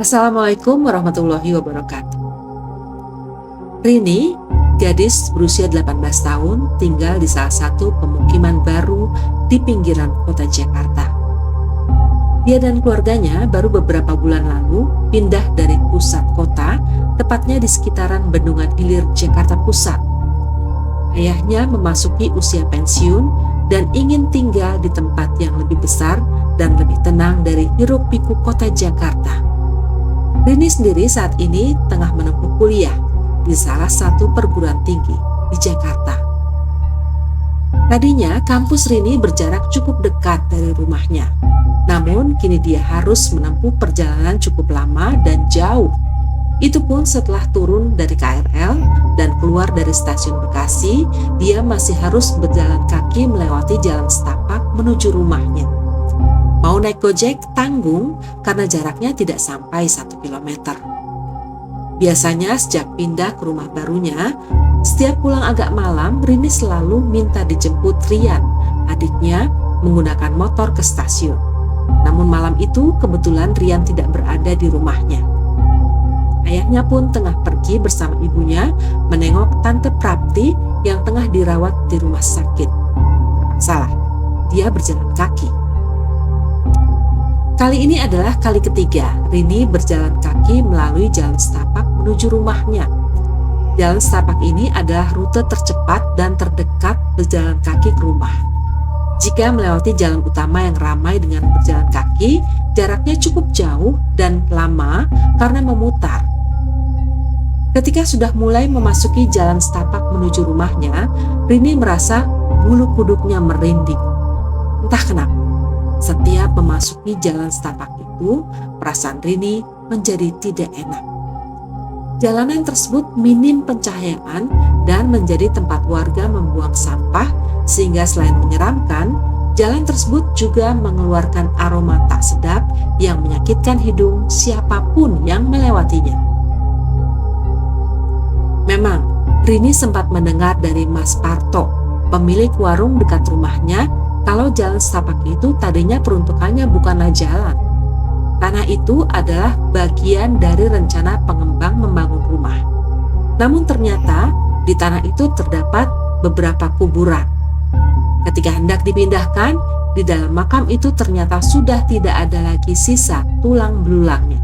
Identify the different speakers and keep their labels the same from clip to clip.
Speaker 1: Assalamualaikum warahmatullahi wabarakatuh. Rini, gadis berusia 18 tahun, tinggal di salah satu pemukiman baru di pinggiran kota Jakarta. Dia dan keluarganya baru beberapa bulan lalu pindah dari pusat kota, tepatnya di sekitaran Bendungan Hilir, Jakarta Pusat. Ayahnya memasuki usia pensiun dan ingin tinggal di tempat yang lebih besar dan lebih tenang dari hiruk-pikuk kota Jakarta. Rini sendiri saat ini tengah menempuh kuliah di salah satu perguruan tinggi di Jakarta. Tadinya kampus Rini berjarak cukup dekat dari rumahnya. Namun kini dia harus menempuh perjalanan cukup lama dan jauh. Itu pun setelah turun dari KRL dan keluar dari stasiun Bekasi, dia masih harus berjalan kaki melewati jalan setapak menuju rumahnya. Mau naik Gojek tanggung karena jaraknya tidak sampai 1 kilometer. Biasanya sejak pindah ke rumah barunya, setiap pulang agak malam, Rini selalu minta dijemput Rian, adiknya, menggunakan motor ke stasiun. Namun malam itu kebetulan Rian tidak berada di rumahnya. Ayahnya pun tengah pergi bersama ibunya menengok Tante Prapti yang tengah dirawat di rumah sakit. Salah, dia berjalan kaki. Kali ini adalah kali ketiga Rini berjalan kaki melalui jalan setapak menuju rumahnya. Jalan setapak ini adalah rute tercepat dan terdekat berjalan kaki ke rumah. Jika melewati jalan utama yang ramai dengan berjalan kaki, jaraknya cukup jauh dan lama karena memutar. Ketika sudah mulai memasuki jalan setapak menuju rumahnya, Rini merasa bulu kuduknya merinding. Entah kenapa, setiap memasuki jalan setapak itu, perasaan Rini menjadi tidak enak. Jalanan tersebut minim pencahayaan dan menjadi tempat warga membuang sampah, sehingga selain menyeramkan, jalan tersebut juga mengeluarkan aroma tak sedap yang menyakitkan hidung siapapun yang melewatinya. Memang, Rini sempat mendengar dari Mas Parto, pemilik warung dekat rumahnya, kalau jalan setapak itu tadinya peruntukannya bukanlah jalan. Tanah itu adalah bagian dari rencana pengembang membangun rumah. Namun ternyata di tanah itu terdapat beberapa kuburan. Ketika hendak dipindahkan, di dalam makam itu ternyata sudah tidak ada lagi sisa tulang belulangnya.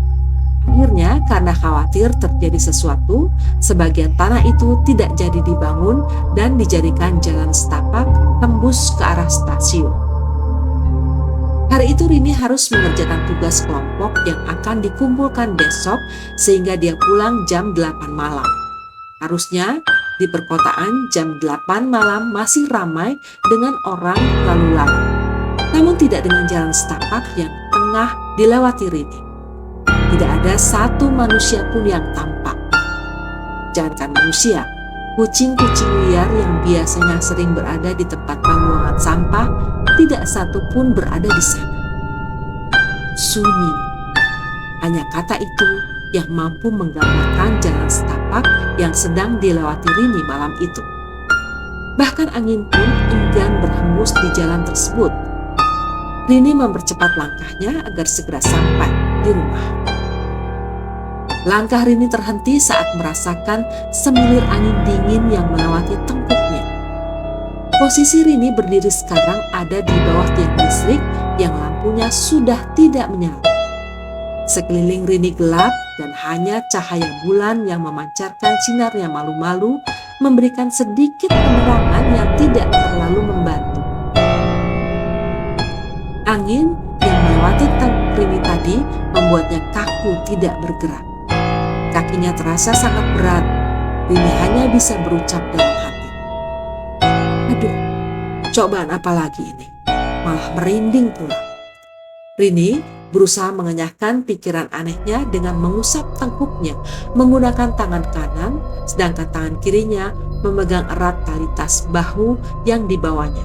Speaker 1: Akhirnya karena khawatir terjadi sesuatu, sebagian tanah itu tidak jadi dibangun dan dijadikan jalan setapak tembus ke arah stasiun. Hari itu Rini harus mengerjakan tugas kelompok yang akan dikumpulkan besok sehingga dia pulang jam 8 malam. Harusnya di perkotaan jam 8 malam masih ramai dengan orang lalu lalang. Namun tidak dengan jalan setapak yang tengah dilewati Rini. Tidak ada satu manusia pun yang tampak. Jangankan manusia, kucing-kucing liar yang biasanya sering berada di tempat pembuangan sampah, tidak satu pun berada di sana. Sunyi. Hanya kata itu yang mampu menggambarkan jalan setapak yang sedang dilewati Rini malam itu. Bahkan angin pun enggan berhembus di jalan tersebut. Rini mempercepat langkahnya agar segera sampai di rumah. Langkah Rini terhenti saat merasakan semilir angin dingin yang melewati tengkuknya. Posisi Rini berdiri sekarang ada di bawah tiang listrik yang lampunya sudah tidak menyala. Sekeliling Rini gelap dan hanya cahaya bulan yang memancarkan sinarnya malu-malu memberikan sedikit penerangan yang tidak terlalu membantu. Angin yang melewati tengkuk Rini tadi membuatnya kaku tidak bergerak. Kakinya terasa sangat berat. Rini hanya bisa berucap dalam hati, "Aduh, cobaan apa lagi ini? Malah merinding pula." Rini berusaha mengenyahkan pikiran anehnya dengan mengusap tengkuknya menggunakan tangan kanan, sedangkan tangan kirinya memegang erat tali tas bahu yang dibawanya.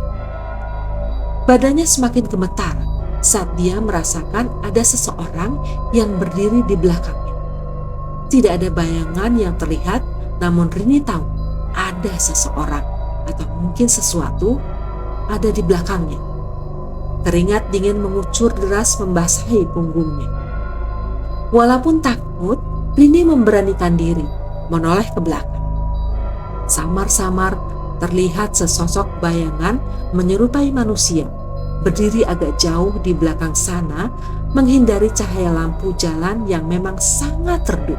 Speaker 1: Badannya semakin gemetar saat dia merasakan ada seseorang yang berdiri di belakangnya. Tidak ada bayangan yang terlihat, namun Rini tahu ada seseorang atau mungkin sesuatu ada di belakangnya. Keringat dingin mengucur deras membasahi punggungnya. Walaupun takut, Rini memberanikan diri menoleh ke belakang. Samar-samar terlihat sesosok bayangan menyerupai manusia berdiri agak jauh di belakang sana, menghindari cahaya lampu jalan yang memang sangat redup.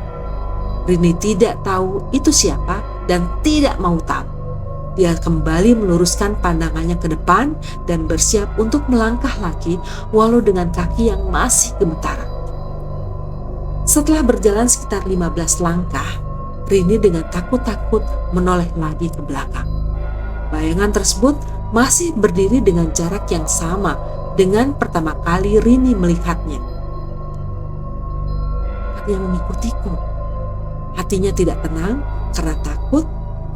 Speaker 1: Rini tidak tahu itu siapa dan tidak mau tahu. Dia kembali meluruskan pandangannya ke depan dan bersiap untuk melangkah lagi walau dengan kaki yang masih gemetaran. Setelah berjalan sekitar 15 langkah, Rini dengan takut-takut menoleh lagi ke belakang. Bayangan tersebut masih berdiri dengan jarak yang sama dengan pertama kali Rini melihatnya. Dia mengikutiku. Hatinya tidak tenang karena takut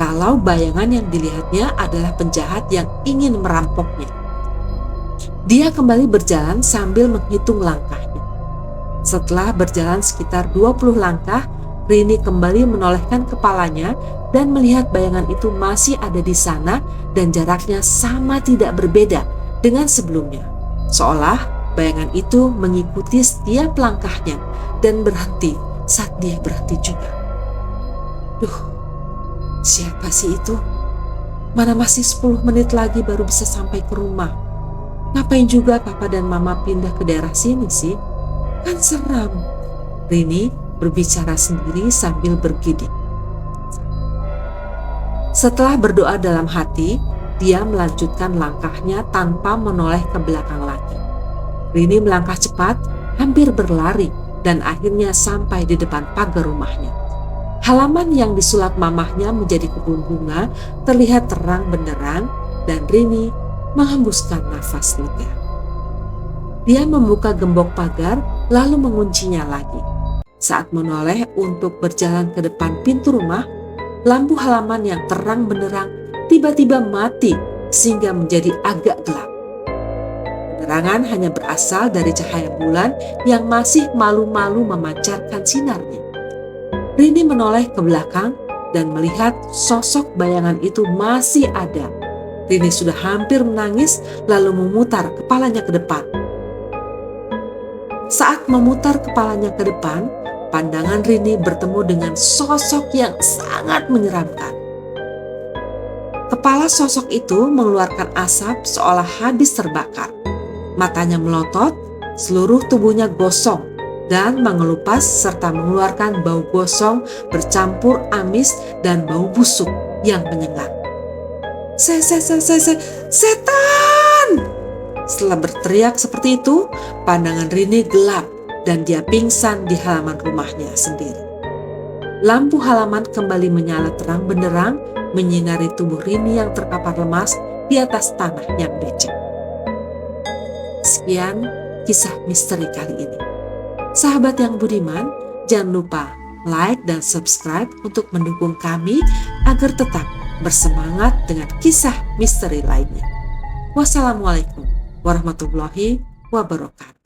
Speaker 1: kalau bayangan yang dilihatnya adalah penjahat yang ingin merampoknya. Dia kembali berjalan sambil menghitung langkahnya. Setelah berjalan sekitar 20 langkah, Rini kembali menolehkan kepalanya dan melihat bayangan itu masih ada di sana dan jaraknya sama tidak berbeda dengan sebelumnya. Seolah bayangan itu mengikuti setiap langkahnya dan berhenti saat dia berhenti juga. Duh, siapa sih itu? Mana masih 10 menit lagi baru bisa sampai ke rumah. Ngapain juga papa dan mama pindah ke daerah sini sih? Kan seram. Rini berbicara sendiri sambil bergidik. Setelah berdoa dalam hati, dia melanjutkan langkahnya tanpa menoleh ke belakang lagi. Rini melangkah cepat, hampir berlari, dan akhirnya sampai di depan pagar rumahnya. Halaman yang disulap mamahnya menjadi kebun bunga terlihat terang benderang dan Rini menghembuskan nafas lega. Dia membuka gembok pagar lalu menguncinya lagi. Saat menoleh untuk berjalan ke depan pintu rumah, lampu halaman yang terang benderang tiba-tiba mati sehingga menjadi agak gelap. Penerangan hanya berasal dari cahaya bulan yang masih malu-malu memancarkan sinarnya. Rini menoleh ke belakang dan melihat sosok bayangan itu masih ada. Rini sudah hampir menangis lalu memutar kepalanya ke depan. Saat memutar kepalanya ke depan, pandangan Rini bertemu dengan sosok yang sangat menyeramkan. Kepala sosok itu mengeluarkan asap seolah habis terbakar. Matanya melotot, seluruh tubuhnya gosong dan mengelupas serta mengeluarkan bau gosong bercampur amis dan bau busuk yang menyengat. Setan! Setelah berteriak seperti itu, pandangan Rini gelap dan dia pingsan di halaman rumahnya sendiri. Lampu halaman kembali menyala terang benderang, menyinari tubuh Rini yang terkapar lemas di atas tanah yang becek. Sekian kisah misteri kali ini. Sahabat yang budiman, jangan lupa like dan subscribe untuk mendukung kami agar tetap bersemangat dengan kisah misteri lainnya. Wassalamualaikum warahmatullahi wabarakatuh.